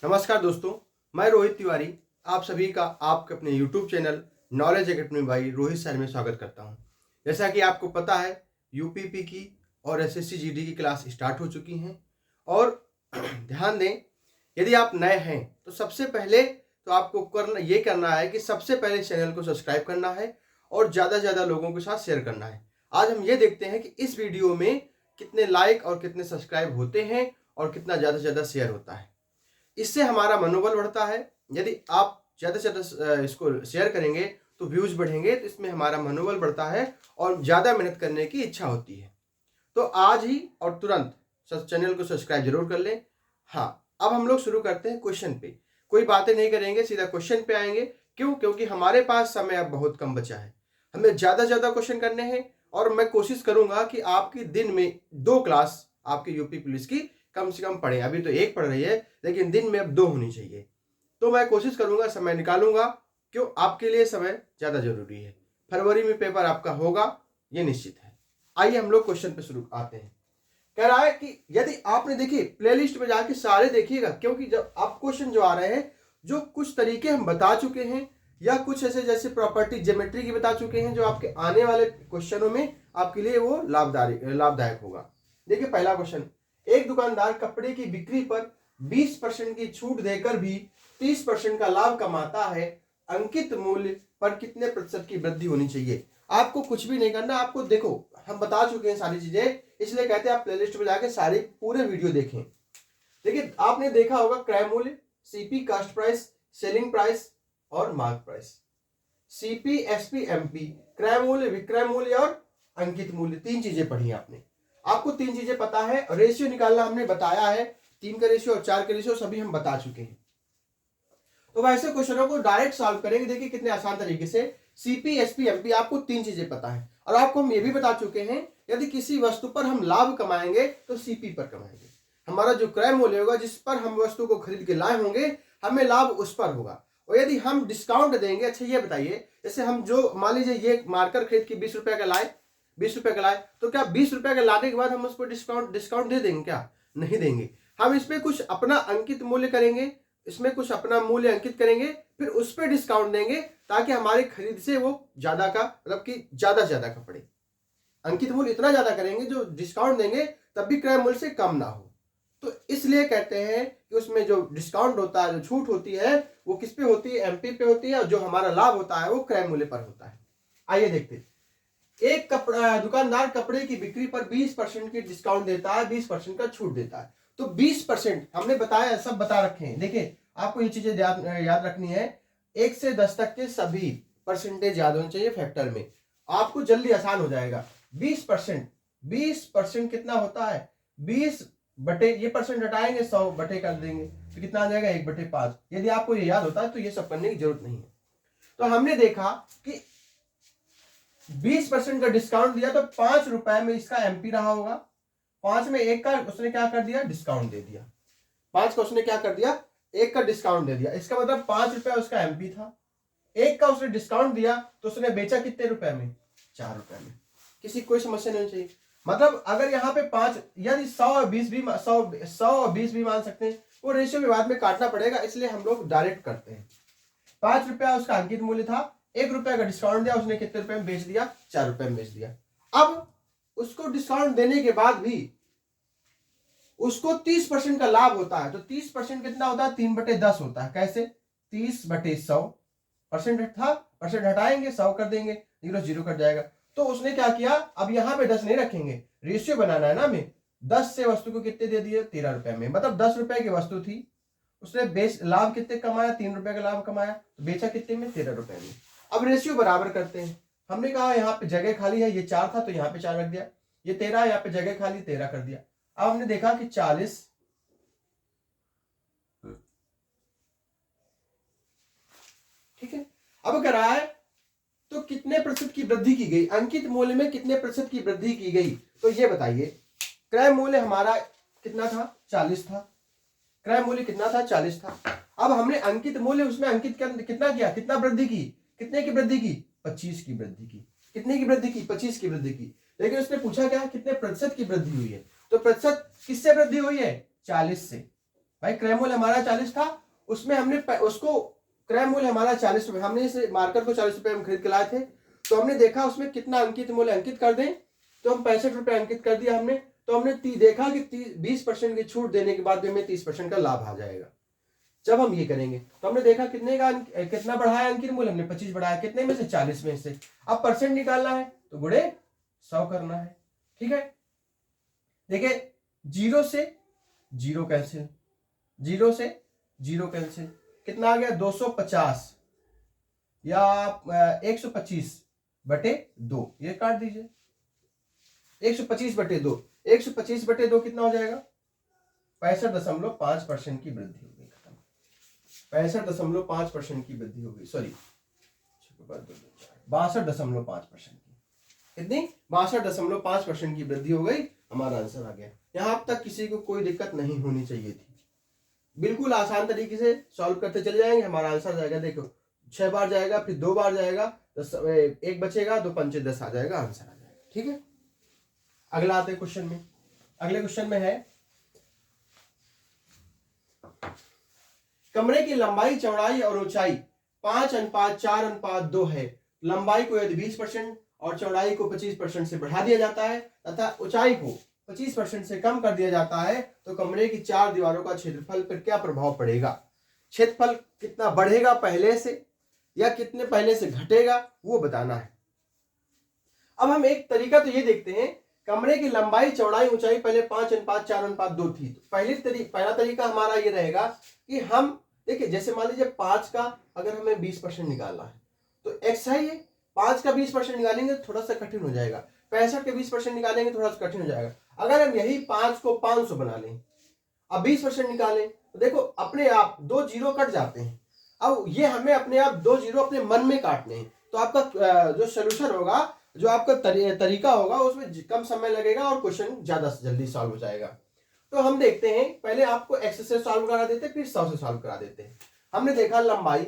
नमस्कार दोस्तों, मैं रोहित तिवारी आप सभी का आपके अपने YouTube channel knowledge academy by Rohit sir में स्वागत करता हूं। जैसा कि आपको पता है, यूपीपी की और एसएससी जीडी की क्लास स्टार्ट हो चुकी हैं और ध्यान दें, यदि आप नए हैं तो सबसे पहले तो आपको करना है कि सबसे पहले चैनल को सब्सक्राइब करना है और ज़्यादा से ज़्यादा लोगों के साथ शेयर करना है। आज हम ये देखते हैं कि इस वीडियो में कितने लाइक और कितने सब्सक्राइब होते हैं और कितना ज़्यादा से ज़्यादा शेयर होता है। इससे हमारा मनोबल बढ़ता है। यदि आप ज़्यादा से ज़्यादा इसको शेयर करेंगे तो व्यूज बढ़ेंगे, तो इसमें हमारा मनोबल बढ़ता है और ज़्यादा मेहनत करने की इच्छा होती है। तो आज ही और तुरंत चैनल को सब्सक्राइब जरूर कर लें। हाँ, अब हम लोग शुरू करते हैं क्वेश्चन पे। कोई बातें नहीं करेंगे, सीधा क्वेश्चन पे आएंगे। क्यों? क्योंकि हमारे पास समय अब बहुत कम बचा है। हमें ज़्यादा से ज़्यादा क्वेश्चन करने हैं और मैं कोशिश करूंगा कि आपकी दिन में 2 क्लास आपकी यूपी पुलिस की कम से कम पढ़े। अभी तो 1 पढ़ रही है, लेकिन दिन में अब 2 होनी चाहिए। तो मैं कोशिश करूंगा, समय निकालूंगा। क्यों? आपके लिए समय ज़्यादा जरूरी है। फरवरी में पेपर आपका होगा, ये निश्चित है। आइए हम लोग क्वेश्चन पे शुरू आते हैं। कह रहा है कि यदि आपने देखिए प्लेलिस्ट में जाके सारे देखिएगा, क्योंकि जब आप क्वेश्चन जो आ रहे हैं, जो कुछ तरीके हम बता चुके हैं या कुछ ऐसे जैसे प्रॉपर्टी ज्योमेट्री की बता चुके हैं, जो आपके आने वाले क्वेश्चनों में आपके लिए वो लाभदायक होगा। देखिए पहला क्वेश्चन, एक दुकानदार कपड़े की बिक्री पर 20% की छूट देकर भी 30% का लाभ कमाता है। अंकित मूल्य पर कितने प्रतिशत की वृद्धि होनी चाहिए? आपको कुछ भी नहीं करना। आपको देखो, हम बता चुके हैं सारी चीजें, इसलिए कहते हैं आप प्लेलिस्ट में जाके सारी पूरे वीडियो देखें। देखिए, आपने देखा होगा क्रय मूल्य, CP cost price, selling price और mark price. CP, SP, MP, क्रय मूल्य, विक्रय मूल्य और अंकित मूल्य, 3 चीजें पढ़ी आपने। आपको 3 चीजें पता है। रेशियो निकालना हमने बताया है, 3 का रेशियो और 4 का रेशियो सभी हम बता चुके हैं। तो वैसे क्वेश्चनों को डायरेक्ट सॉल्व करेंगे। देखिए कितने आसान तरीके से। सीपी, एसपी, एमपी, आपको 3 चीजें पता है और आपको हम ये भी बता चुके हैं, यदि किसी वस्तु पर हम लाभ कमाएंगे तो सीपी पर कमाएंगे। हमारा जो क्रय मूल्य होगा, जिस पर हम वस्तु को खरीद के लाए होंगे, हमें लाभ उस पर होगा। और यदि हम डिस्काउंट देंगे, अच्छा ये बताइए, जैसे हम जो मान लीजिए ये मार्कर खरीद के 20 रुपए का लाए, 20 रुपए का लाए, तो क्या 20 रुपए का लाने के बाद हम उसको डिस्काउंट दे देंगे? क्या नहीं देंगे। हम इसमें कुछ अपना अंकित मूल्य करेंगे, इसमें कुछ अपना मूल्य अंकित करेंगे, फिर उस पर डिस्काउंट देंगे ताकि हमारे खरीद से वो ज्यादा का मतलब कि ज्यादा से ज्यादा का पड़े। अंकित मूल्य इतना ज्यादा करेंगे, जो डिस्काउंट देंगे तब भी क्रय मूल्य से कम ना हो। तो इसलिए कहते हैं कि उसमें जो डिस्काउंट होता है, जो छूट होती है, वो किस पे होती है? एमपी पे होती है। और जो हमारा लाभ होता है वो क्रय मूल्य पर होता है। आइए देखते हैं। एक दुकानदार कपड़े की बिक्री पर 20% की डिस्काउंट देता है, 20% का छूट देता है। तो 20% हमने बताया, सब बता रखे हैं। देखिए, आपको ये चीजें याद रखनी है। 1 से 10 तक के सभी परसेंटेज याद होने चाहिए फैक्टर में, आपको जल्दी आसान हो जाएगा। 20% कितना होता है? 20 बटे, ये परसेंट हटाएंगे, 100 बटे कर देंगे, तो कितना आ जाएगा? 1/5। यदि आपको ये याद होता है तो ये सब करने की जरूरत नहीं है। तो हमने देखा कि 20% का डिस्काउंट दिया तो 5 रुपए में इसका एमपी रहा होगा। 5 में 1 का उसने क्या कर दिया? डिस्काउंट दे दिया। 5 का उसने क्या कर दिया? 1 का डिस्काउंट दे दिया। इसका मतलब 5 रुपए उसका एमपी था। 1 का उसने डिस्काउंट दिया तो उसने बेचा कितने रुपए में? 4 रुपए में। किसी कोई समस्या नहीं चाहिए। मतलब अगर यहाँ पे 5, यदि 100 और 20 भी 100 और 20 भी मान सकते हैं, वो रेशियो में बाद में काटना पड़ेगा, इसलिए हम लोग डायरेक्ट करते हैं। 5 रुपया उसका अंकित मूल्य था, 1 रुपया का डिस्काउंट दिया, उसने कितने रुपए में बेच दिया? 4 रुपए में बेच दिया। अब उसको डिस्काउंट देने के बाद भी उसको 30% का लाभ होता है। तो 30% कितना होता है? 3/10 होता है। कैसे? 30/100 परसेंट था, परसेंट हटाएंगे, 100 कर देंगे, 0 0 कट जाएगा। तो उसने क्या किया? अब यहां पे 10 नहीं रखेंगे, रेशियो बनाना है ना हमें। 10 से वस्तु को कितने दे दिए? 13 रुपए में। मतलब 10 रुपए की वस्तु थी, उसने लाभ कितने कमाया? 3 रुपए का लाभ कमाया। तो बेचा कितने में? 13 रुपए में। अब रेशियो बराबर करते हैं। हमने कहा यहाँ पे जगह खाली है, ये 4 था तो यहाँ पे 4 रख दिया, ये 13, यहाँ पे जगह खाली 13 कर दिया। अब हमने देखा कि 40, ठीक है। अब क्या रहा है? तो कितने प्रतिशत की वृद्धि की गई? अंकित मूल्य में कितने प्रतिशत की वृद्धि की गई? तो ये बताइए। क्रय मूल्य हमारा कितना था? 40 था। क्रय मूल्य कितना था? 40 था। अब हमने अंकित मूल्य उसमें अंकित कितना किया? कितना वृद्धि की? कितने की वृद्धि की? 25 की वृद्धि की। कितने की वृद्धि की? 25 की वृद्धि की। लेकिन उसने पूछा क्या? कितने प्रतिशत की वृद्धि हुई है? तो प्रतिशत किससे वृद्धि हुई है? 40 से। भाई क्रय मूल्य हमारा 40 था, उसमें हमने उसको क्रय मूल्य हमारा 40 रुपये, हमने इस मार्कर को 40 रुपये में खरीद के लाए थे, तो हमने देखा उसमें कितना अंकित मूल्य अंकित कर दें, तो हम 65 रुपये अंकित कर दिया हमने। तो हमने देखा कि 20% की छूट देने के बाद हमें 30% का लाभ आ जाएगा। जब हम ये करेंगे तो हमने देखा कितना बढ़ाया अंकित मूल्य, हमने 25 बढ़ाया, कितने में से 40 में से। अब परसेंट निकालना है तो गुणे 100 करना है। ठीक है, देखिए 0 से 0 कैंसिल, 0 से 0 कैंसिल, कितना आ गया 250 या 125/2, ये काट दीजिए 125/2, 125/2 कितना हो जाएगा 65.5% की वृद्धि होगी। 65.5% की वृद्धि होगी, सॉरी 62.5% की, कितनी 62.5% की वृद्धि हो गई। हमारा आंसर आ गया। यहां अब तक किसी को कोई दिक्कत नहीं होनी चाहिए थी, बिल्कुल आसान तरीके से सॉल्व करते चले जाएंगे, हमारा आंसर आ जाएगा। देखो 6 बार जाएगा, फिर 2 बार जाएगा, 1 बचेगा, 2 पंचे 10 आ जाएगा, आंसर आ जाएगा। ठीक है, अगला आते हैं क्वेश्चन में। अगले क्वेश्चन में है कमरे की लंबाई, चौड़ाई और ऊंचाई 5:4:2 है। लंबाई को यदि 20% और चौड़ाई को 25% से बढ़ा दिया जाता है तथा ऊंचाई को 25% से कम कर दिया जाता है, तो कमरे की 4 दीवारों का क्षेत्रफल पर क्या प्रभाव पड़ेगा। क्षेत्रफल कितना बढ़ेगा पहले से या कितने पहले से घटेगा, वो बताना है। अब हम एक तरीका तो ये देखते हैं, कमरे की लंबाई, चौड़ाई, ऊंचाई पहले 5:4:2 थी। तो पहला तरीका हमारा ये रहेगा कि हम देखिए, जैसे मान लीजिए 5 का अगर हमें 20% निकालना है तो एक्स है, ये 5 का 20% निकालेंगे तो थोड़ा सा कठिन हो जाएगा, 65 के 20% निकालेंगे थोड़ा सा कठिन हो जाएगा। अगर हम यही 5 को 500 बना लें, अब 20% निकालें तो देखो अपने आप 2 जीरो कट जाते हैं। अब ये हमें अपने आप 2 जीरो अपने मन में काटने हैं, तो आपका जो सोल्यूशन होगा, जो आपका तरीका होगा, उसमें कम समय लगेगा और क्वेश्चन ज्यादा जल्दी सॉल्व हो जाएगा। तो हम देखते हैं, पहले आपको एक्स से सॉल्व करा देते हैं, फिर 100 से सॉल्व करा देते हैं। हमने देखा लंबाई,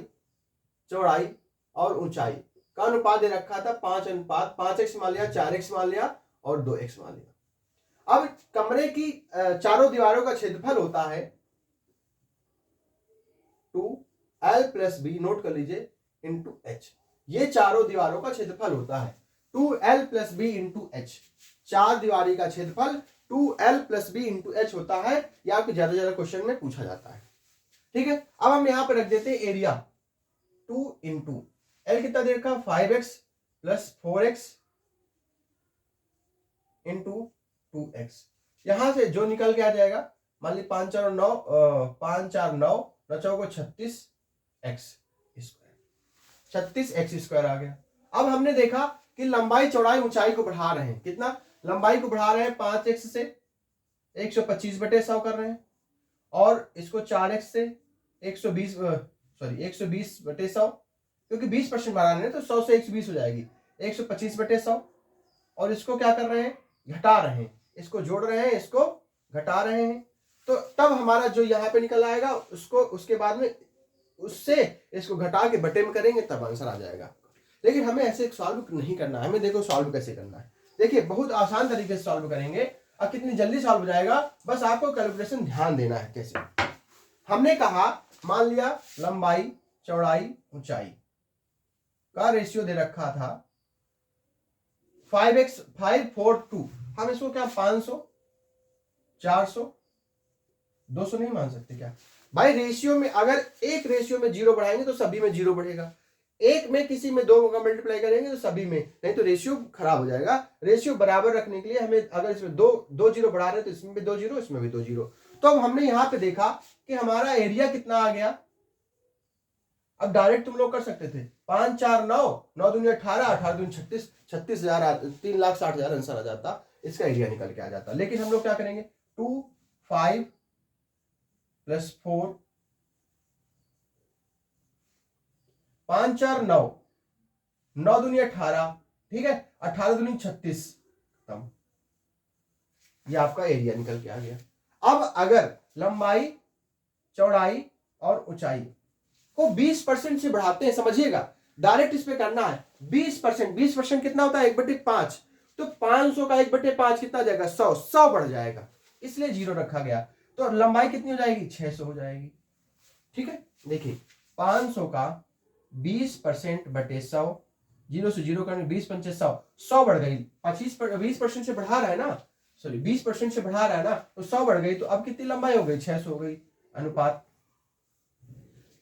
चौड़ाई और ऊंचाई का अनुपात दे रखा था 5:5x मान लिया, 4x मान लिया और 2x मान लिया। अब कमरे की चारों दीवारों का क्षेत्रफल होता है 2l+b, नोट कर लीजिए, इंटू h। ये चारों दीवारों का क्षेत्रफल होता है 2l+b इंटू h। 4 दीवारी का क्षेत्रफल 2l+b इंटू h होता है। यह आपको ज्यादा ज्यादा क्वेश्चन में पूछा जाता है। ठीक है, अब हम यहां पर रख देते हैं एरिया 2 इंटू l कितना दे रखा 5x + 4x इंटू 2x। यहां से जो निकल के आ जाएगा, मान ली 5 4 9 5 4 9 9 को 36x स्क्वायर आ गया। अब हमने देखा कि लंबाई, चौड़ाई, ऊंचाई को बढ़ा रहे हैं, कितना लंबाई को बढ़ा रहे हैं 5x से 125/100 कर रहे हैं, और इसको 4x से 120/100, क्योंकि 20% बढ़ा रहे हैं तो 100 से 120 हो जाएगी, 125/100। और इसको क्या कर रहे हैं, घटा रहे हैं, इसको जोड़ रहे हैं, इसको घटा रहे हैं। तो तब हमारा जो यहाँ पे निकल आएगा, उसको उसके बाद में उससे इसको घटा के बटे में करेंगे, तब आंसर आ जाएगा। लेकिन हमें ऐसे सॉल्व नहीं करना है, हमें देखो सॉल्व कैसे करना है। देखिए बहुत आसान तरीके से सॉल्व करेंगे, और कितनी जल्दी सॉल्व हो जाएगा, बस आपको कैलकुलेशन ध्यान देना है। कैसे हमने कहा, मान लिया लंबाई, चौड़ाई, ऊंचाई का रेशियो दे रखा था 5:2। हम इसको क्या 500 400 200 नहीं मान सकते क्या भाई? रेशियो में अगर एक रेशियो में 0 बढ़ाएंगे तो सभी में 0 बढ़ेगा, एक में किसी में 2 का मल्टीप्लाई करेंगे तो सभी में, नहीं तो रेशियो खराब हो जाएगा। रेशियो बराबर रखने के लिए हमें, अगर इसमें दो जीरो बढ़ा रहे हैं तो इसमें भी 2 जीरो, इसमें भी 2 जीरो। तो अब हमने यहां पे देखा कि हमारा एरिया कितना आ गया। अब डायरेक्ट तुम लोग कर सकते थे 5 4 9 9 दूनी 18 18 दूनी 36 36,000 3,60,000 आंसर आ जाता, इसका एरिया निकल के आ जाता। लेकिन हम लोग क्या करेंगे, 2 5 + 4 5 4 9 9 दूनी 18, ठीक है, 18 दूनी 36, खत्म। ये आपका एरिया निकल के आ गया। अब अगर लंबाई, चौड़ाई और ऊंचाई को 20% से बढ़ाते हैं, समझिएगा, डायरेक्ट इस पे करना है। 20% कितना होता है 1/5, तो 500 का 1/5 कितना जाएगा 100 बढ़ जाएगा, इसलिए 0 रखा गया। तो लंबाई कितनी हो जाएगी, 600 हो जाएगी। ठीक है, देखिए 500 का 20% बटे 100, 0 से 0 करने 20 पंचे 100, 100 बढ़ गई, 20% से बढ़ा रहा है ना, सॉरी 20% से बढ़ा रहा है ना, तो 100 बढ़ गई, तो अब कितनी लंबाई हो गई, 600 हो गई। अनुपात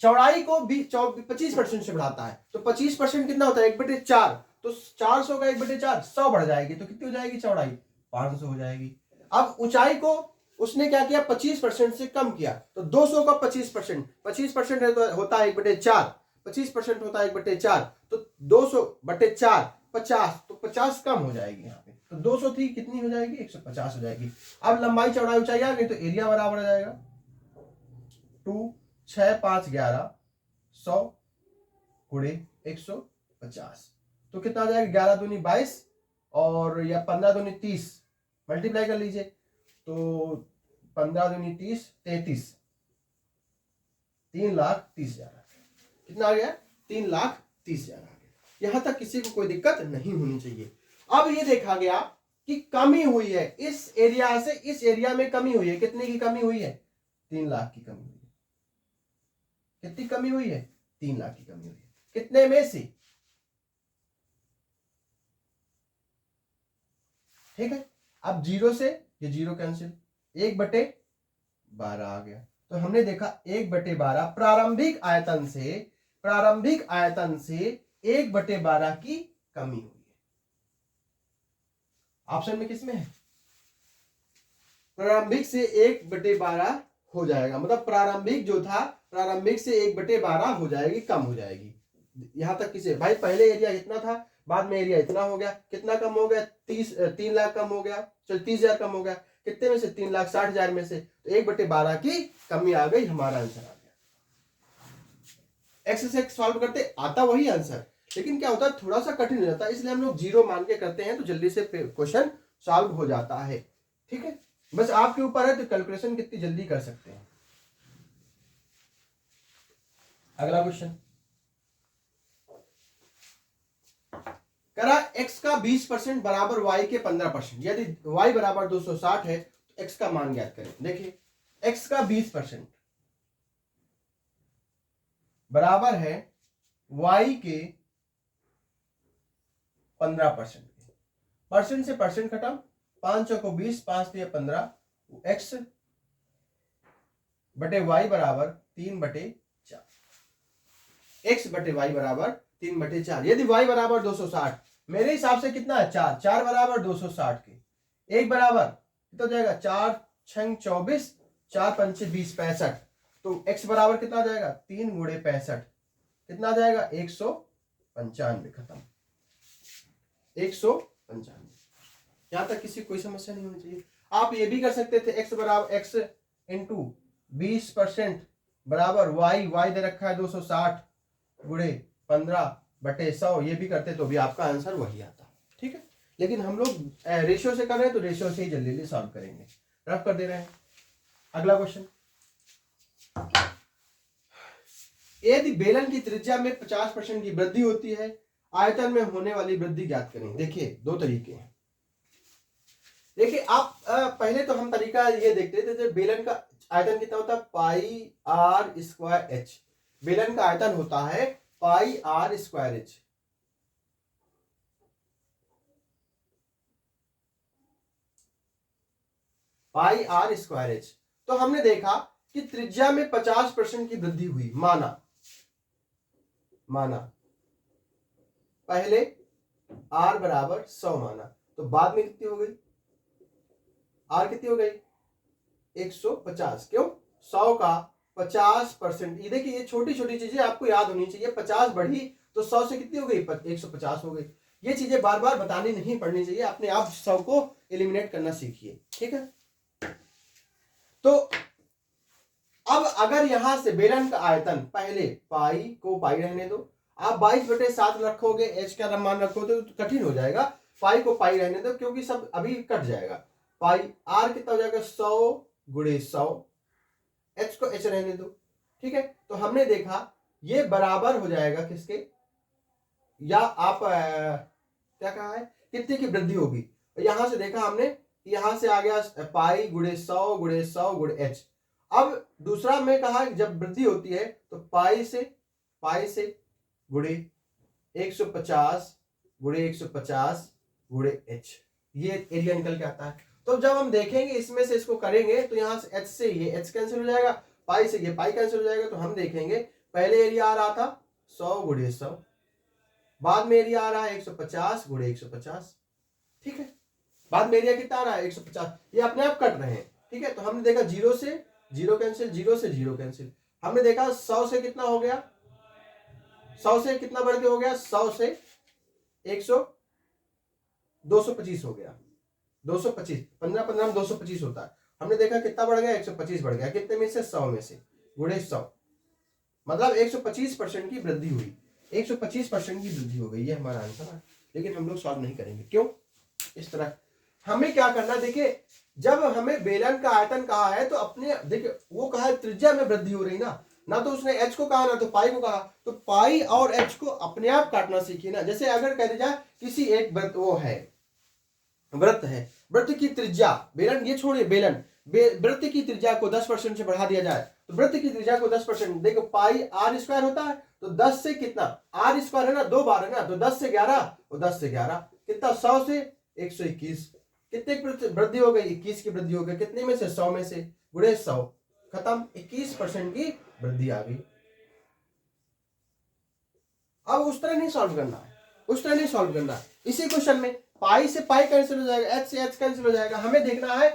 चौड़ाई को 25% से बढ़ाता है, तो 25% कितना होता है, 1/4, तो 400 का 1/4 100 बढ़ जाएगी, तो कितनी हो जाएगी चौड़ाई, 500 हो जाएगी। अब ऊंचाई को उसने क्या किया, 25% से कम किया, तो 200 का 25%, 25% होता है 1/4, 25% होता है 1/4, तो 200/4 50, तो 50 कम हो जाएगी यहाँ पे, तो 200 थी, कितनी हो जाएगी, 150 हो जाएगी। अब लंबाई चौड़ाई ऊंचाई आ गई, तो एरिया बराबर हो जाएगा 2 6 5 11 100 गुणे 150, तो कितना आ जाएगा, 11 दूनी 22 और या 15 दूनी 30, मल्टीप्लाई कर लीजिए, तो 15 दूनी 30 33, 3,30,000 कितना आ गया, 3,30,000 आ गया। यहां तक किसी को कोई दिक्कत नहीं होनी चाहिए। अब ये देखा गया कि कमी हुई है इस एरिया से इस एरिया में, कमी हुई है, कितने की कमी हुई है, 3 लाख की कमी हुई है। कितनी कमी हुई है, 3 लाख की कमी हुई है, कितने में से, ठीक है। अब 0 से ये 0 कैंसिल, 1/12 आ गया, तो हमने देखा 1/12 प्रारंभिक आयतन से 1/12 की कमी हुई है। ऑप्शन में किसमें है, प्रारंभिक से 1/12 हो जाएगा, मतलब प्रारंभिक जो था प्रारंभिक से 1/12 हो जाएगी, कम हो जाएगी। यहां तक किसे भाई, पहले एरिया इतना था, बाद में एरिया इतना हो गया, कितना कम हो गया, 3 लाख कम हो गया, चल 30,000 कम हो गया, कितने में से, 3,60,000 में से, तो 1/12 की कमी आ गई, हमारा आंसर आ गया। एक्स से एक्स सॉल्व करते आता वही आंसर, लेकिन क्या होता है, थोड़ा सा कठिन हो जाता है, इसलिए हम लोग 0 मान के करते हैं, तो जल्दी से क्वेश्चन सॉल्व हो जाता है। ठीक है, बस आपके ऊपर है, तो कैलकुलेशन कितनी जल्दी कर सकते हैं। अगला क्वेश्चन करा, x का 20% बराबर y के 15%, यदि y बराबर 260 है तो x का मान ज्ञात करें। देखिए x का 20% बराबर है y के 15%, परसेंट से परसेंट खत्म, 5 को 20, 5 दिए 15, x बटे y बराबर 3/4, x बटे y बराबर 3/4। यदि y बराबर 260, मेरे हिसाब से कितना है, 4 बराबर 260 के, 1 बराबर कितना हो जाएगा, 4 6 24, 4 5 20 65, तो x बराबर कितना आ जाएगा, 3 गुणे 65, कितना आ जाएगा, 195, खत्म, 195। यहां तक किसी कोई समस्या नहीं होनी चाहिए। आप ये भी कर सकते थे, x बराबर x इंटू 20% बराबर y दे रखा है 260 गुणे 15/100, ये भी करते तो भी आपका आंसर वही आता। ठीक है, लेकिन हम लोग रेशियो से कर रहे हैं, तो रेशियो से ही जल्दी जल्दी सॉल्व करेंगे, रफ कर दे रहे हैं। अगला क्वेश्चन, यदि बेलन की त्रिज्या में 50% की वृद्धि होती है, आयतन में होने वाली वृद्धि ज्ञात करें। देखिए 2 तरीके हैं। देखिए आप पहले तो हम तरीका ये देखते थे, जब बेलन का आयतन कितना होता है, πr²h, बेलन का आयतन होता है πr²h। πr²h, तो हमने देखा कि त्रिज्या में 50% की वृद्धि हुई, माना पहले r बराबर 100 माना, तो बाद में कितनी हो गई, r कितनी हो गई, 150। क्यों, 100 का 50%, ये देखिए ये छोटी छोटी चीजें आपको याद होनी चाहिए, 50 बढ़ी तो 100 से कितनी हो गई, 150 हो गई। ये चीजें बार बार बतानी नहीं पड़नी चाहिए, अपने आप 100 को एलिमिनेट करना सीखिए। ठीक है, तो अब अगर यहां से बेलन का आयतन, पहले पाई को पाई रहने दो, आप 22/7 रखोगे, h का मान रखोगे तो कठिन हो जाएगा, पाई को पाई रहने दो क्योंकि सब अभी कट जाएगा। पाई r कितना हो जाएगा, 100 गुणे 100, h को h रहने दो। ठीक है, तो हमने देखा ये बराबर हो जाएगा किसके, या आप क्या कहा है, कितने की वृद्धि होगी, यहां से देखा हमने यहां से आ गया पाई गुणे 100 गुणे 100 गुणे एच। अब दूसरा में कहा जब वृद्धि होती है तो पाई से गुणे 150 गुणे 150 गुणे एच, ये एरिया निकल के आता है। तो जब हम देखेंगे इसमें से इसको करेंगे तो यहां से एच से ये एच कैंसिल हो जाएगा, पाई से ये पाई कैंसिल हो जाएगा। तो हम देखेंगे पहले एरिया आ रहा था 100 गुणे 100, बाद में एरिया आ रहा है 150 गुणे 150, ठीक है। बाद में एरिया कितना आ रहा है 150, ये अपने आप कट रहे हैं, ठीक है। तो हमने देखा 0 से 0 कैंसिल, 0 से 0 कैंसिल। हमने देखा 100 से कितना हो गया, 100 से कितना बढ़ के हो गया, 100 से 225 हो गया, 225, 15 15 में 225 होता है। हमने देखा कितना बढ़ गया, 125 बढ़ गया, कितने में से 100 में से गुणे 100, मतलब 125% की वृद्धि हुई, 125% की वृद्धि हो गई, ये हमारा आंसर है। लेकिन हम लोग सॉल्व नहीं करेंगे, क्यों? इस तरह हमें क्या करना, देखिए जब हमें बेलन का आयतन कहा है तो अपने देखिए वो कहा है त्रिज्या में वृद्धि हो रही ना तो उसने एच को कहा ना तो पाई को कहा, तो पाई और एच को अपने आप काटना सीखिए ना। जैसे अगर कह दिया जाए किसी एक वृत्त है, वृत्त की त्रिज्या, बेलन ये छोड़िए, बेलन वृत्त की त्रिज्या को 10% से बढ़ा दिया जाए तो वृत्त की त्रिज्या को 10%, देखो पाई आर स्क्वायर होता है, तो 10 से कितना, आर स्क्वायर है ना, 2 बार है ना, तो 10 से 11 और 10 से 11 कितना, 100 से 121, कितने की वृद्धि हो गई, 21 की वृद्धि हो गई, कितने में से, 100 में से, गुणे 100, खत्म, 21% की वृद्धि आ गई। अब उस तरह नहीं सॉल्व करना है, उस तरह नहीं सॉल्व करना है। इसी क्वेश्चन में पाई से पाई कैंसिल हो जाएगा, एच से एच कैंसिल हो जाएगा। हमें देखना है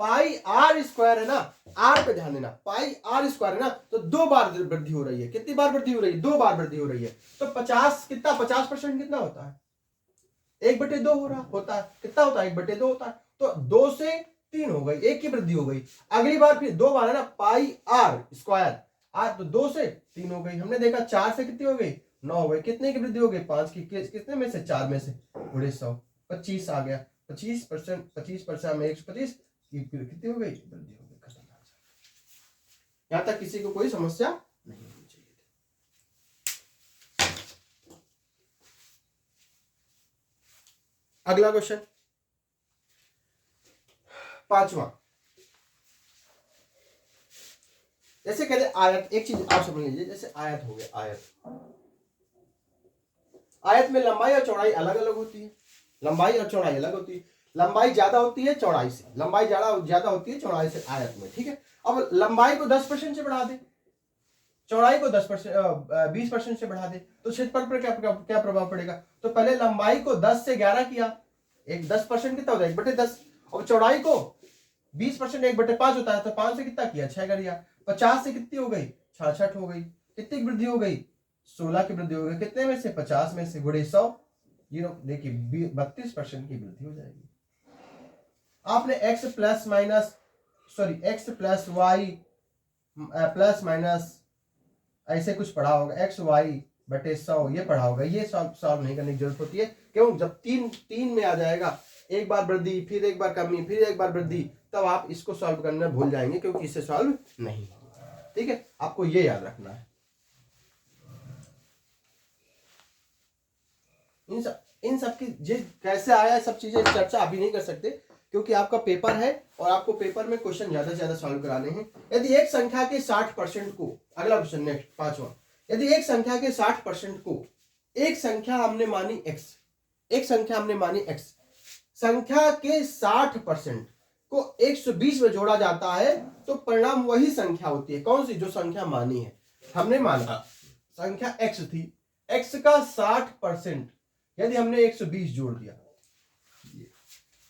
पाई आर स्क्वायर है ना, आर पे ध्यान देना, पाई आर स्क्वायर है ना, तो 2 बार वृद्धि हो रही है, कितनी बार वृद्धि हो रही है, 2 बार वृद्धि हो रही है। तो 50 कितना, 50% कितना होता है, 1/2 हो रहा होता है, कितना होता है, 1/2 होता है। तो 2 से 3 हो गई, 1 की वृद्धि हो गई। अगली बार फिर 2 बार है ना, पाई आर स्क्वायर, आर तो 2 से 3 हो गई। हमने देखा 4 से कितनी हो गई, 9 हो गई, कितने की वृद्धि हो गई, 5 की, कितने में से, 4 में से, गुणे 100, 25 आ गया, 25% में 125 की कितनी हो गई, वृद्धि हो गई, खत्म। यहां तक किसी को कोई समस्या नहीं होनी चाहिए। अगला क्वेश्चन 5वां, जैसे कहते आयत, एक चीज आप समझ लीजिए, जैसे आयत हो गया, आयत में लंबाई और चौड़ाई अलग अलग होती है, लंबाई और चौड़ाई अलग होती है, लंबाई ज्यादा होती है चौड़ाई से, लंबाई ज्यादा होती है चौड़ाई से आयत में, ठीक है। अब लंबाई को 10% से बढ़ा दे, चौड़ाई को 20% से बढ़ा दे, तो क्षेत्रफल पर क्या प्रभाव पड़ेगा। तो पहले लंबाई को 10 से 11 किया, एक 10% कितना होता है, 1/10, और चौड़ाई को 20% 1/5 होता है, तो 5 से कितना किया, 6 कर दिया, 50 से कितनी हो गई, 66 हो गई, कितनी वृद्धि हो गई, 16 की वृद्धि हो गई, कितने में से, 50 में से, गुणे 100, देखिए 32% की वृद्धि हो जाएगी। आपने x plus y plus minus ऐसे कुछ पढ़ा होगा, x/y/100 ये पढ़ा होगा, ये सॉल्व नहीं करने की जरूरत होती है। क्यों, जब तीन में आ जाएगा, एक बार वृद्धि, फिर एक बार कमी, फिर एक बार वृद्धि, तब आप इसको सॉल्व करना भूल जाएंगे, क्योंकि इससे सॉल्व नहीं होगा, ठीक है। आपको ये याद रखना है। इन सब की कैसे आया, सब चीजें चर्चा अभी नहीं कर सकते, क्योंकि आपका पेपर है और आपको पेपर में क्वेश्चन ज्यादा से ज्यादा सॉल्व कराने हैं। यदि एक संख्या के 60% को, अगला क्वेश्चन नेक्स्ट 5वां, यदि एक संख्या के 60% को, एक संख्या हमने मानी x, एक संख्या हमने मानी x, संख्या के 60% को 120 में जोड़ा जाता है तो परिणाम वही संख्या होती है, कौन सी, जो संख्या मानी है। हमने माना संख्या x थी, x का 60% यदि हमने 120 जोड़ दिया,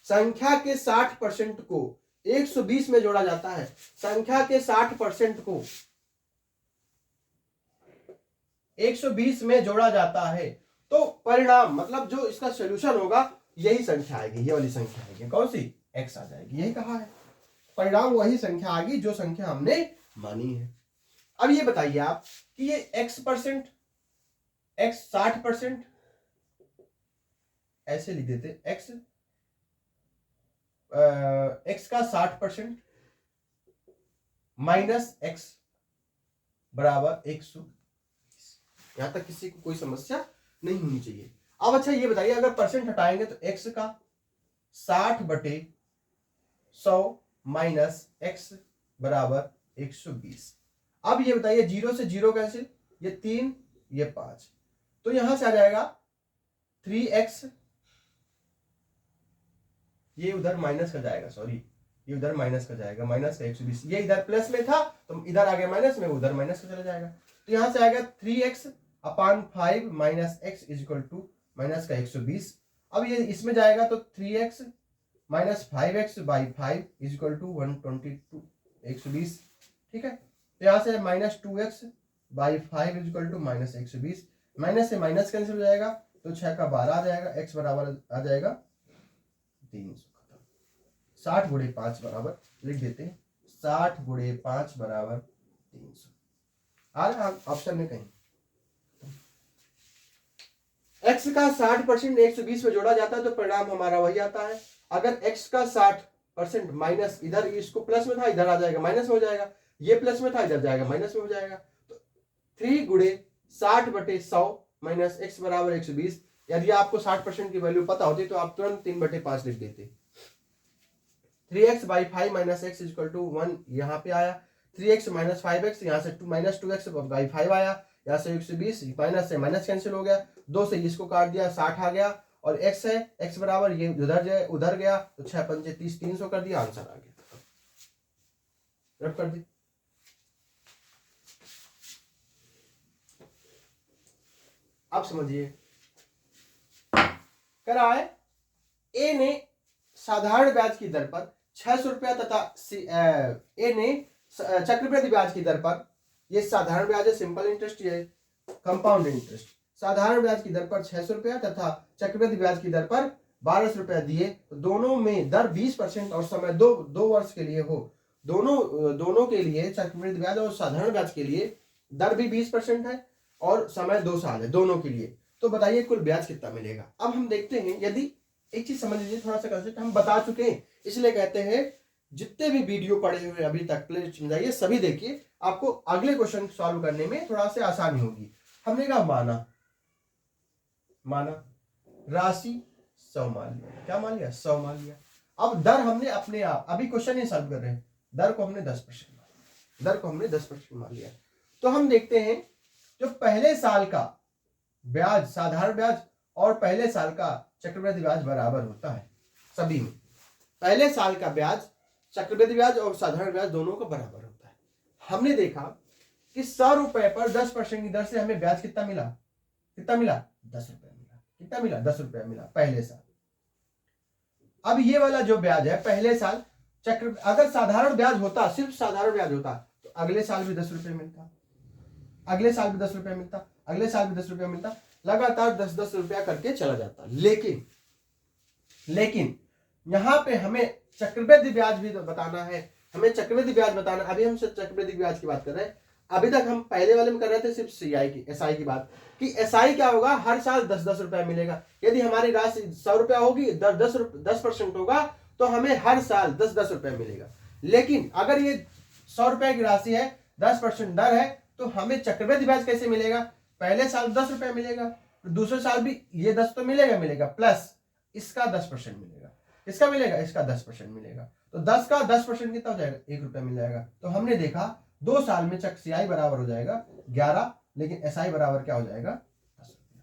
संख्या के 60% को 120 में जोड़ा जाता है, संख्या के 60% को 120 में जोड़ा जाता है, तो परिणाम मतलब जो इसका सॉल्यूशन होगा यही संख्या आएगी, ये वाली संख्या आएगी, कौन सी, x आ जाएगी, यही कहा है, परिणाम वही संख्या आएगी जो संख्या हमने मानी है। अब ये बताइए आप कि ये x 60% ऐसे लिख देते, x का 60% माइनस x बराबर 100, यहां तक किसी को कोई समस्या नहीं होनी चाहिए। अब अच्छा ये बताइए, अगर परसेंट हटाएंगे तो x का 60/100 100 माइनस x बराबर 120। अब ये बताइए 0 से 0 कैंसिल, ये 3 ये 5, तो यहां से आ जाएगा 3x, ये उधर माइनस का जाएगा, सॉरी ये उधर माइनस का जाएगा, माइनस का 120, ये इधर प्लस में था तो इधर आ गया माइनस में, उधर माइनस का चला जाएगा, तो यहां से आएगा 3x upon 5 minus x is equal to minus का 120। अब ये इसमें जाएगा तो 3x minus 5x by 5 is equal to 122 120, ठीक है। तो यहाँ से minus 2x by 5 is equal to minus 120, minus से माइनस कैंसिल हो जाएगा तो 6 का 12 आ जाएगा, x बराबर आ जाएगा 300। 60 गुणे 5 बराबर लिख देते हैं, 60 गुणे 5 बराबर 300 आ रहा है ऑप्शन में कहीं। x का 60% 120 में जोड़ा जाता है तो परिणाम हमारा वही आता है। अगर x का 60% माइनस, इधर इसको प्लस में था इधर आ जाएगा माइनस में हो जाएगा, ये प्लस में था इधर जाएगा माइनस में हो जाएगा, तो 3 गुणे 60/100 माइनस x बराबर 120। यदि आपको 60% की वैल्यू पता होती तो आप तुरंत 3/5 लिख देते। 3x by 5 minus x is equal to 1 यहाँ पे आया, 3x माइनस 5x यहाँ से माइनस 2x बाई 5 आया, यहाँ से 120 माइनस से माइनस कैंसिल हो गया, 2 से इसको काट दिया 60 आ गया, और x है x बराबर ये उधर गया तो 6 पंचे 30 300 कर दिया, आंसर आ गया। रब कर दी। अब समझिए करा है ए ने साधारण ब्याज की दर पर 600 रुपया तथा ए ने चक्रवृद्धि ब्याज की दर पर, ये साधारण ब्याज है, सिंपल इंटरेस्ट, ये कंपाउंड इंटरेस्ट, साधारण ब्याज की दर पर 600 रुपया तथा चक्रवृद्धि ब्याज की दर पर 1200 रुपया दिए, तो दोनों में दर 20% और समय दो वर्ष के लिए हो। दोनों के लिए चक्रवृद्धि ब्याज और साधारण ब्याज के लिए दर भी 20% है और समय 2 साल है दोनों के लिए, तो बताइए कुल ब्याज कितना मिलेगा। अब हम देखते हैं, यदि एक चीज समझ लीजिए, थोड़ा सा कंसेप्ट हम बता चुके हैं, इसलिए कहते हैं जितने भी वीडियो पढ़े हुए अभी तक प्लेलिस्ट में जाइए, सभी देखिए, आपको अगले क्वेश्चन सॉल्व करने में थोड़ा सा आसानी होगी। हमने कहा माना राशि 100 मान लिया, क्या मान लिया 100 मान लिया। अब दर हमने अपने आप, अभी क्वेश्चन ही सॉल्व कर रहे हैं, दर को हमने 10% मान लिया। तो हम देखते हैं जो पहले साल का ब्याज साधारण ब्याज और पहले साल का चक्रवृद्धि ब्याज बराबर होता है, सभी में पहले साल का ब्याज चक्रवृद्धि ब्याज और साधारण ब्याज दोनों का बराबर होता है। हमने देखा कि 100 रुपए पर 10% की दर से हमें ब्याज कितना मिला 10 रुपया मिला। कितना मिला 10 रुपया मिला पहले साल। अब ये वाला जो ब्याज है पहले साल अगर साधारण ब्याज होता, सिर्फ साधारण ब्याज होता, तो अगले साल भी 10 रुपये मिलता, अगले साल भी 10 रुपया मिलता, अगले साल भी 10 रुपया मिलता, लगातार 10-10 रुपया करके चला जाता। लेकिन यहां पे हमें चक्रवृद्धि ब्याज भी तो बताना है, हमें चक्रवृद्धि ब्याज बताना। अभी हम सिर्फ चक्रवृद्धि ब्याज की बात कर रहे हैं, अभी तक हम पहले वाले में कर रहे थे सिर्फ एसआई की बात, कि एसआई क्या होगा, हर साल 10-10 रुपया मिलेगा। यदि हमारी राशि 100 रुपया होगी, 10% होगा, तो हमें हर साल 10-10 रुपया मिलेगा। लेकिन अगर ये 100 रुपए की राशि है, 10% दर है, तो हमें चक्रवृद्धि ब्याज कैसे मिलेगा, पहले साल 10 रुपया मिलेगा, दूसरे साल भी ये 10 तो मिलेगा, प्लस इसका 10% मिलेगा, इसका 10% मिलेगा, तो 10 का 10% कितना हो जाएगा 1 रुपया मिल जाएगा। तो हमने देखा 2 साल में सीआई बराबर हो जाएगा 11, लेकिन एसआई बराबर क्या हो जाएगा 10 रुपया।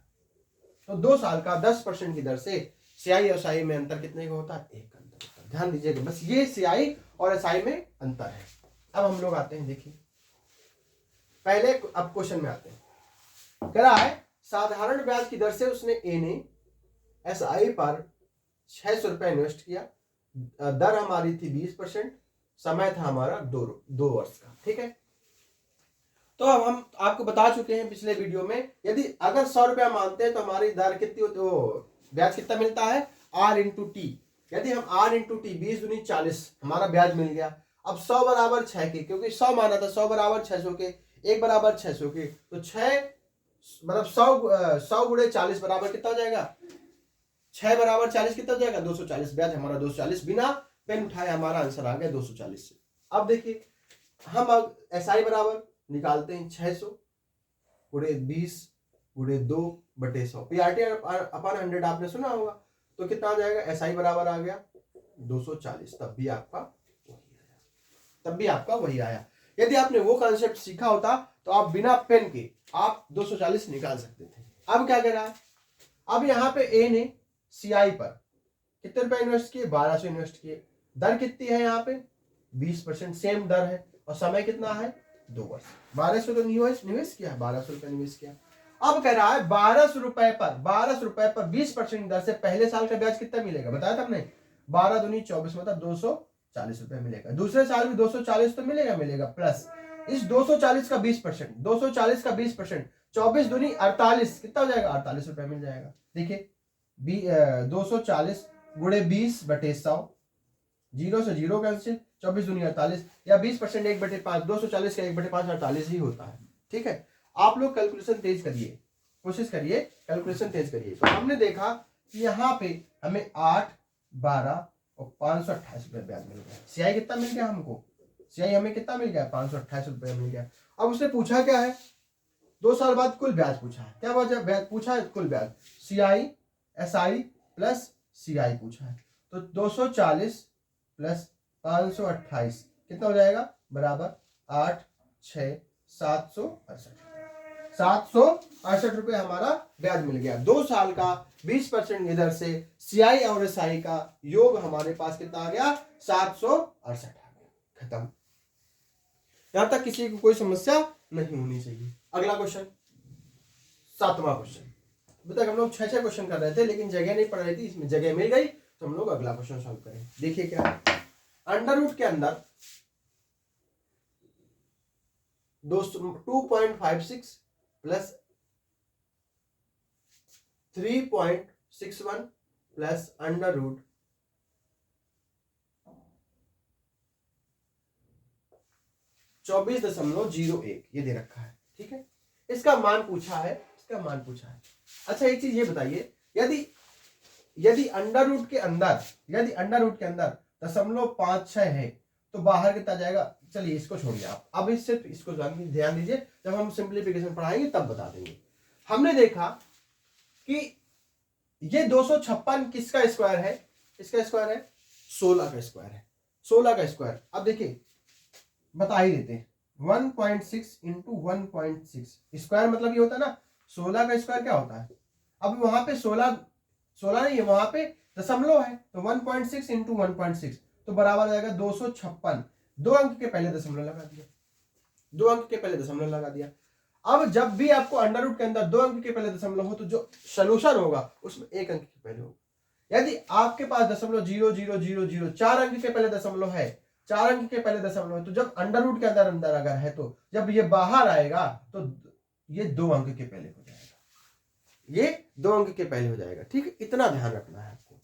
तो 2 साल का 10% की दर से सीआई और एसआई में अंतर कितने का होता है, 1 का अंतर होता है। ध्यान दीजिएगा, बस ये सीआई और एसआई में अंतर है। अब हम लोग आते हैं, देखिए पहले अब क्वेश्चन में आते हैं, कह रहा है साधारण ब्याज की दर से उसने ए ने एसआई पर 600 रुपया इन्वेस्ट किया, दर हमारी थी 20%, समय था हमारा 2 वर्ष का, ठीक है। तो अब हम आपको बता चुके हैं पिछले वीडियो में, यदि अगर 100 रुपया मानते हैं तो हमारी दर कितनी होती है, ब्याज कितना मिलता है R इंटू टी। यदि हम R इंटू टी 20 दूनी 40 हमारा ब्याज मिल गया। अब 100 बराबर 6 के, क्योंकि 100 माना था, 100 बराबर 600 के, 1 बराबर 600 के, तो 6 मतलब 100 गुणे 40 बराबर कितना हो जाएगा, 6 बराबर 40 कितना हो जाएगा 240, ब्याज हमारा 240, बिना पेन उठाए हमारा आंसर आ गया 240 से। अब देखिए हम अब एसआई बराबर निकालते हैं, 600 गुणे 20 गुणे 2/100, पीआरटी अपॉन 100 आपने सुना होगा, तो कितना आ जाएगा, एसआई बराबर आ गया 240, तब भी आपका वही आया। यदि आपने वो कॉन्सेप्ट सीखा होता तो आप बिना पेन के आप 240 निकाल सकते थे। अब क्या कह रहा है, अब यहाँ पे ए ने सीआई पर कितने रुपए इन्वेस्ट किए, 1200 इन्वेस्ट किए। दर कितनी है यहाँ पे 20%, सेम दर है, और समय कितना है 2 वर्ष। 1200 तो निवेश किया, 1200 रुपए निवेश किया। अब कह रहा है 1200 रुपए पर 20% दर से पहले साल का ब्याज कितना मिलेगा, बताया था हमने, 12 दूनी 24, मतलब 240 रुपए मिलेगा। दूसरे साल भी 240 तो मिलेगा, प्लस इस 240 का 20%, 240 का 20%, 24 दूनी 48, कितना हो जाएगा, 48 रुपए मिल जाएगा। देखिए 240 गुणे 20/100, 0 से 0 कैंसिल, 24 दूनी 48, या 20% 1/5, 240 का 1/5 48 ही होता है। ठीक है, आप लोग कैलकुलेशन तेज करिए, कोशिश करिए कैलकुलेशन तेज करिए। तो हमने देखा कि यहाँ पे हमें 8, 12 और 528 रुपए ब्याज मिल गया। सीआई कितना मिल गया हमको, सीआई हमें कितना मिल गया, 528 रुपए मिल गया। अब उसने पूछा क्या है, 2 साल बाद कुल ब्याज पूछा है। क्या ब्याज पूछा है, कुल ब्याज, सीआई एसआई प्लस सीआई पूछा है। तो 240 प्लस 528 कितना हो जाएगा, बराबर 8, 6, 768 रुपए हमारा ब्याज मिल गया। 2 साल का 20% की दर से सीआई और एसआई का योग हमारे पास कितना आ गया, 768 आ गया। खत्म। यहां तक किसी को कोई समस्या नहीं होनी चाहिए। अगला क्वेश्चन, 7वां क्वेश्चन। अभी तक हम लोग 6 क्वेश्चन कर रहे थे, लेकिन जगह नहीं पड़ रही थी, इसमें जगह मिल गई तो हम लोग अगला क्वेश्चन सॉल्व करें। देखिए क्या है, अंडर रूट के अंदर 2.56 प्लस 3.61 प्लस अंडर रूट 24.01 ये दे रखा है। ठीक है, इसका मान पूछा है, अच्छा एक चीज ये बताइए, यदि अंडर रूट के अंदर 0.56 है तो बाहर कितना जाएगा। चलिए इसको छोड़िए आप, अब इसको ध्यान दीजिए, जब हम सिंप्लीफिकेशन पढ़ाएंगे तब बता देंगे। हमने देखा कि ये 256 किसका स्क्वायर है, इसका स्क्वायर है 16 का स्क्वायर है, 16 का स्क्वायर। अब देखिए बता ही देते हैं, 1.6 इंटू 1.6 स्क्वायर मतलब ये होता है ना, 16 का स्क्वायर क्या होता है। अब वहां पे 16 नहीं है, वहां पे दशमलव है, तो 1.6 इंटू 1.6 तो बराबर आ जाएगा 256। 2 अंक के पहले दशमलव लगा दिया। अब जब भी आपको अंडर रूट के अंदर 2 अंक के पहले दशमलव हो तो जो सोल्यूशन होगा उसमें 1 अंक के पहले होगा। यदि आपके पास 0.0000 4 अंक के पहले दशमलव है, 4 अंक के पहले दशमलव है, तो जब अंडर रूट के अंदर अगर है तो जब ये बाहर आएगा तो ये 2 अंक के पहले हो जाएगा, ये 2 अंक के पहले हो जाएगा। ठीक है, इतना ध्यान रखना है आपको।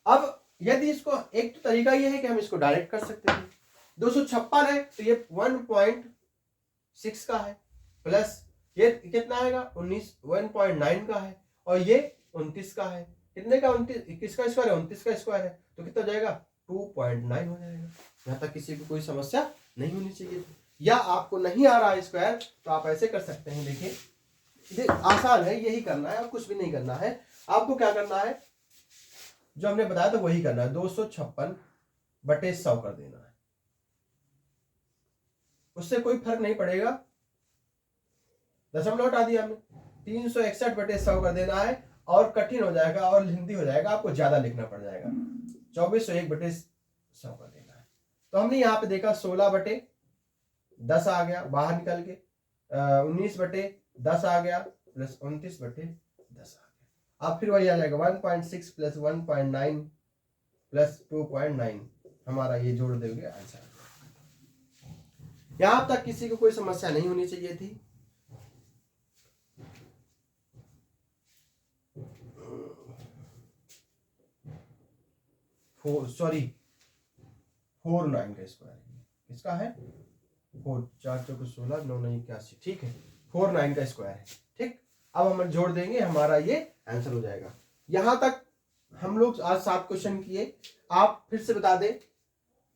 अब यदि इसको एक तो तरीका ये है कि हम इसको डायरेक्ट कर सकते हैं, 256 है तो ये 1.6 का है, प्लस ये कितना आएगा 1.9 का है, और ये 29 का है। कितने का 29, किसका स्क्वायर है, 29 का स्क्वायर है, तो कितना जाएगा 2.9 हो जाएगा। यहाँ तक किसी को कोई समस्या नहीं होनी चाहिए। या आपको नहीं आ रहा है स्क्वायर तो आप ऐसे कर सकते हैं, देखिए आसान है, यही करना है और कुछ भी नहीं करना है। आपको क्या करना है, जो हमने बताया था वही करना है, 256/100 कर देना है, उससे कोई फर्क नहीं पड़ेगा। दशमलव हटा दिया हमने, 361/100 कर देना है, और कठिन हो जाएगा और हिंदी हो जाएगा, आपको ज्यादा लिखना पड़ जाएगा, 2401/100 कर देना है। तो हमने यहाँ पे देखा 16/10 आ गया बाहर निकल के, 19/10 आ गया, प्लस 29/10 आ गया। अब फिर वही आ जाएगा 1.6 प्लस 1.9 प्लस 2.9, हमारा ये जोड़ दोगे आंसर। यहां तक किसी को कोई समस्या नहीं होनी चाहिए थी। सॉरी 4.9 का स्क्वायर किसका है, 4 4 चौके 16 9 9 81, ठीक है 4.9 का स्क्वायर है। ठीक, अब हम जोड़ देंगे, हमारा ये आंसर हो जाएगा। यहां तक हम लोग आज 7 क्वेश्चन किए। आप फिर से बता दें,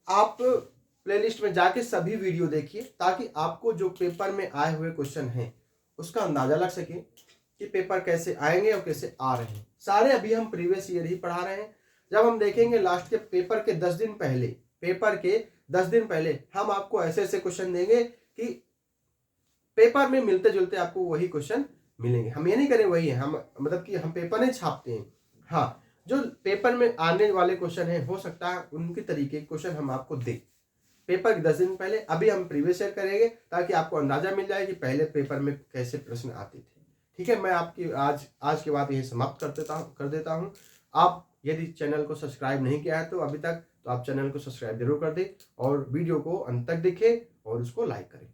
आप प्लेलिस्ट में जाके सभी वीडियो देखिए, ताकि आपको जो पेपर में आए हुए क्वेश्चन हैं उसका अंदाजा लग सके कि पेपर कैसे आएंगे और कैसे आ रहे हैं। सारे अभी हम प्रीवियस ईयर ही पढ़ा रहे हैं, जब हम देखेंगे लास्ट के पेपर के 10 दिन पहले, हम आपको ऐसे ऐसे क्वेश्चन देंगे कि पेपर में मिलते जुलते आपको वही क्वेश्चन मिलेंगे। हम ये नहीं करें वही है, हम मतलब कि हम पेपर नहीं छापते हैं। हाँ, जो पेपर में आने वाले क्वेश्चन हैं हो सकता है उनके तरीके क्वेश्चन हम आपको दें पेपर के 10 दिन पहले। अभी हम प्रीवियस ईयर करेंगे ताकि आपको अंदाजा मिल जाए कि पहले पेपर में कैसे प्रश्न आते थे। ठीक है, मैं आपकी आज के बाद यही समाप्त कर देता हूँ। आप यदि चैनल को सब्सक्राइब नहीं किया है तो अभी तक, तो आप चैनल को सब्सक्राइब जरूर कर दें और वीडियो को अंत तक देखें और उसको लाइक करें।